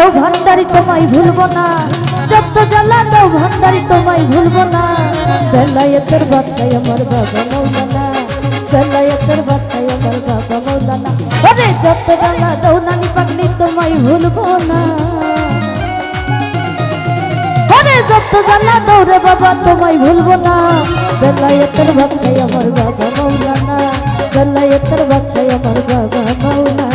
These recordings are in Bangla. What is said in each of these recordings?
দাও ভান্ডারি তোমায় ভুলবো না, যত জ্বালা দাও ভান্ডারি তোমায় ভুলবো না। বেলায়েতের বাচ্চাই আমার বাবা মৌলানা, বেলায়েতের বাচ্চাই আমার বাবা মৌলানা। ওরে যত জ্বালা দাও নানি পাগলি তোমায় ভুলবো না, ওরে যত জ্বালা দাও রে বাবা তোমায় ভুলবো না। বেলায়েতের বাচ্চাই আমার বাবা মৌলানা, বেলায়েতের বাচ্চাই আমার বাবা মৌলানা।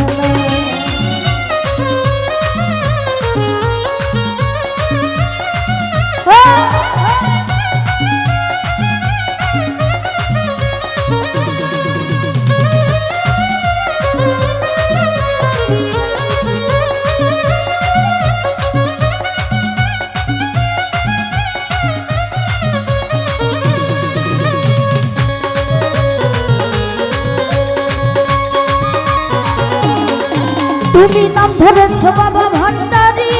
তুমি নাম ধরেছ বাবা ভান্ডারি,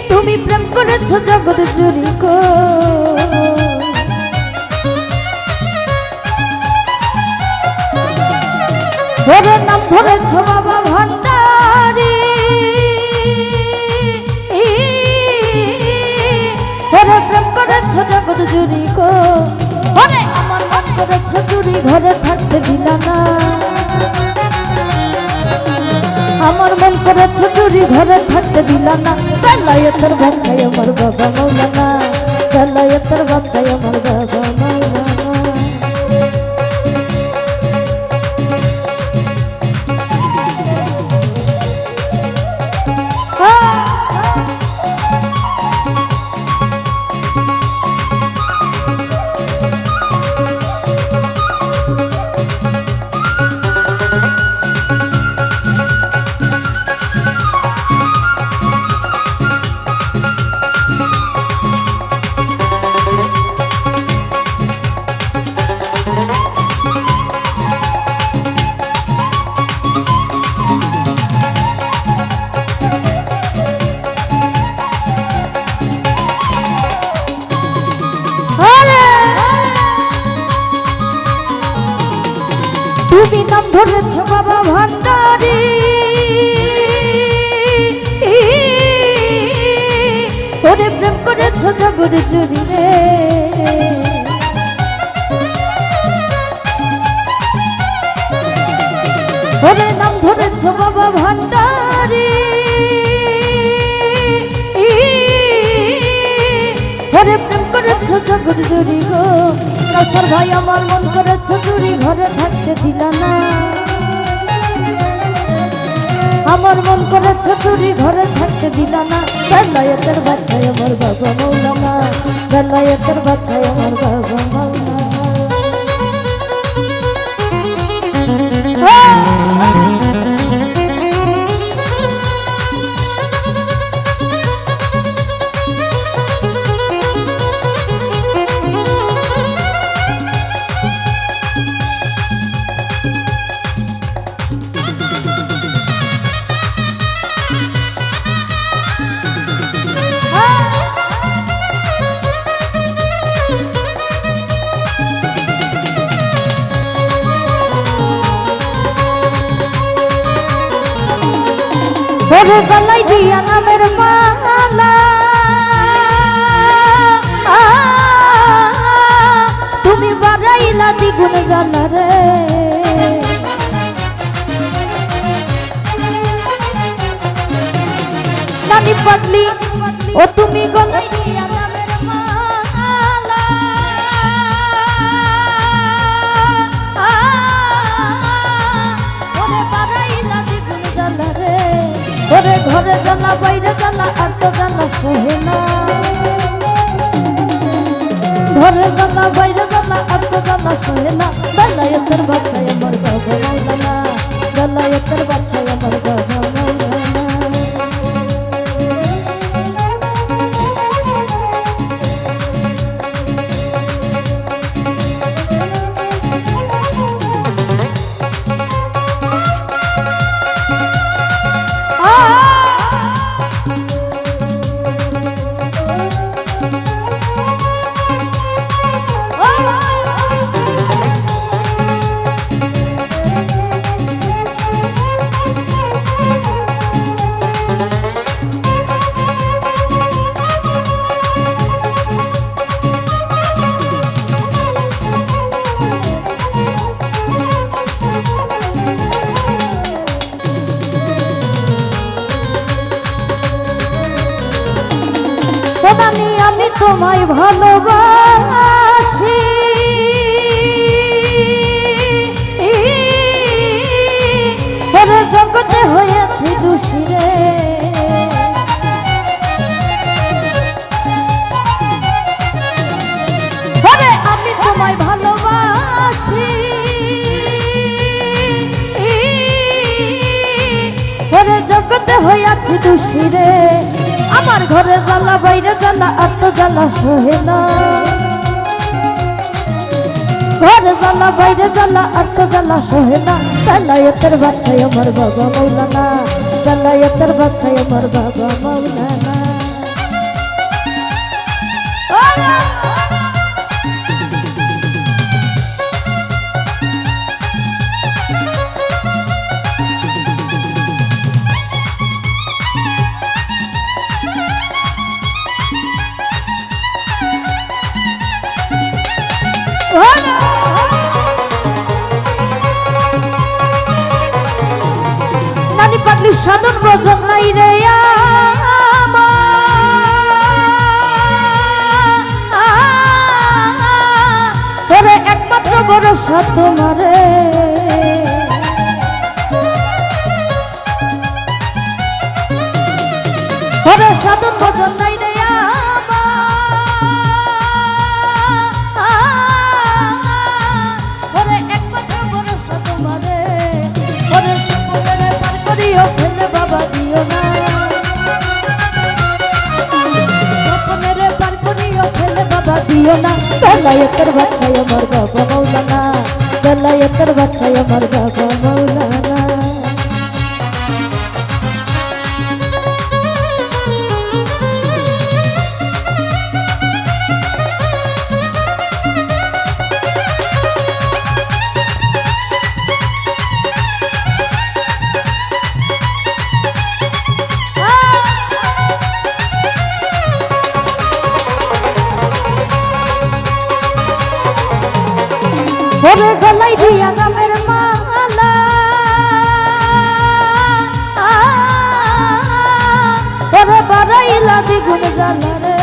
তুমি প্রেম করেছ জগৎ জুড়ি গো। ওরে নাম ধরেছ বাবা ভান্ডারি, ওরে প্রেম করেছ জগৎ জুড়ি গো। ওরে আমার মন করেছ চুরি ঘরে থাকতে দিলা না, আমার মন করেছ চুরি ঘরে থাকতে দিলা না। বেলায়েতের বাচ্চাই আমার বাবা মৌলানা, বেলায়েতের বাচ্চাই আমার বাবা মৌলানা। তুমি নাম ধরেছ বাবা ভান্ডারি, ওরে প্রেম করেছ জগৎ জুড়ি রে। ওরে নাম ধরেছ বাবা ভান্ডারি, ওরে প্রেম করেছ জগৎ জুড়ি গো। কাসার ভাই আমার মন করেছ চুরি ঘরে থাকতে দিলা না, আমার মন করেছ চুরি ঘরে থাকতে দিলা না। বেলায়েতের বাচ্চাই আমার বাবা মৌলানা, বেলায়েতের বাচ্চাই আমার বাবা মৌলানা। ওরে গলায় দিয়া নামের মালা, তুমি বাড়াইলা দ্বিগুণ জ্বালা রে। নানি পাগলি ও তুমি গলায় দিয়া নামের মালা, ওরে বাড়াইলা দ্বিগুণ জ্বালা রে। ওরে ঘরে জ্বালা বাইরে জ্বালা আর তো জ্বালা সহে না, ঘরে জ্বালা বাইরে জ্বালা আর তো জ্বালা সহে না। বেলায়েতের বাচ্চাই আমার বাবা মৌলানা, বেলায়েতের বাচ্চাই আমার বাবা মৌলানা। আমি তোমায় ভালোবাসি ওরে জগতে হয়েছি দোষী রে ওরে আমি তোমায় ভালোবাসি ওরে জগতে হয়েছি দোষী রে আমার ঘরে জ্বালা বাইরে জ্বালা আর তো জ্বালা সহে না ঘরে জ্বালা বাইরে জ্বালা আর তো জ্বালা সহে না বেলায়েতের বাচ্চাই আমার বাবা মৌলানা বেলায়েতের বাচ্চাই আমার বাবা মৌলানা নানি পাগলি সাধন বোঝন নাই রে ওরে একমাত্র ভরসা তোমারে ওরে সাধন বোঝন নাই রে ফেলে বাবা দিও না স্বপ্নেরে পার করিও ফেলে বাবা দিও না বেলায়েতের বাচ্চাই আমার বাবা মৌলানা বেলায়েতের বাচ্চাই আমার বাবা মৌলানা ওরে গলাই দিয়া নামের মালা ওরে বাড়াইলা দ্বিগুণ জ্বালা রে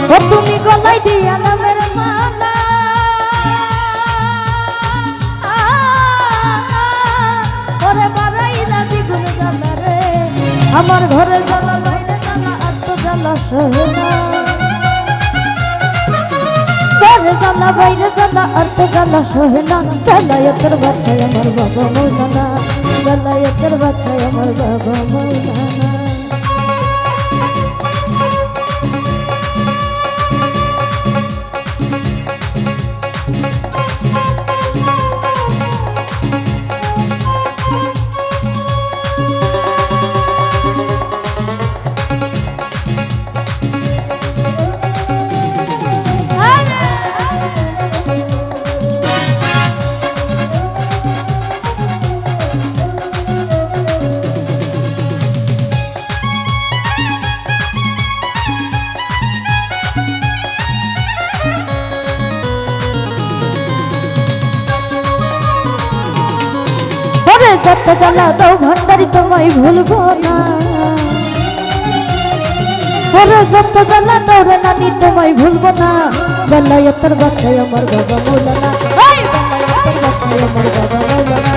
ও তুমি গলাই দিয়া নামের মালা ওরে বাড়াইলা দ্বিগুণ জ্বালা রে আমার ঘরে জ্বালা বাইরে জ্বালা আর তো জ্বালা সহে না ঘরে জ্বালা বাইরে জ্বালা আর তো জ্বালা সহে না বেলায়েতের বাচ্চাই আমার বাবা মৌলানা বেলায়েতের বাচ্চাই আমার বাবা মৌলানা যত জ্বালা দাও ভান্ডারি তোমায় ভুলবো না ওরে যত জ্বালা দাও রে নানি তোমায় ভুলবো না বেলায়েতের বাচ্চাই আমার বাবা মৌলানা বেলায়েতের বাচ্চাই আমার বাবা মৌলানা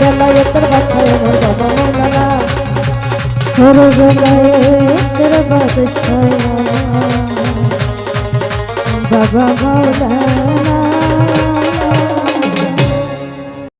বেলায়েতের বাচ্চাই আমার বাবা মৌলানা ওরে বেলায়েতের বাচ্চাই বাবা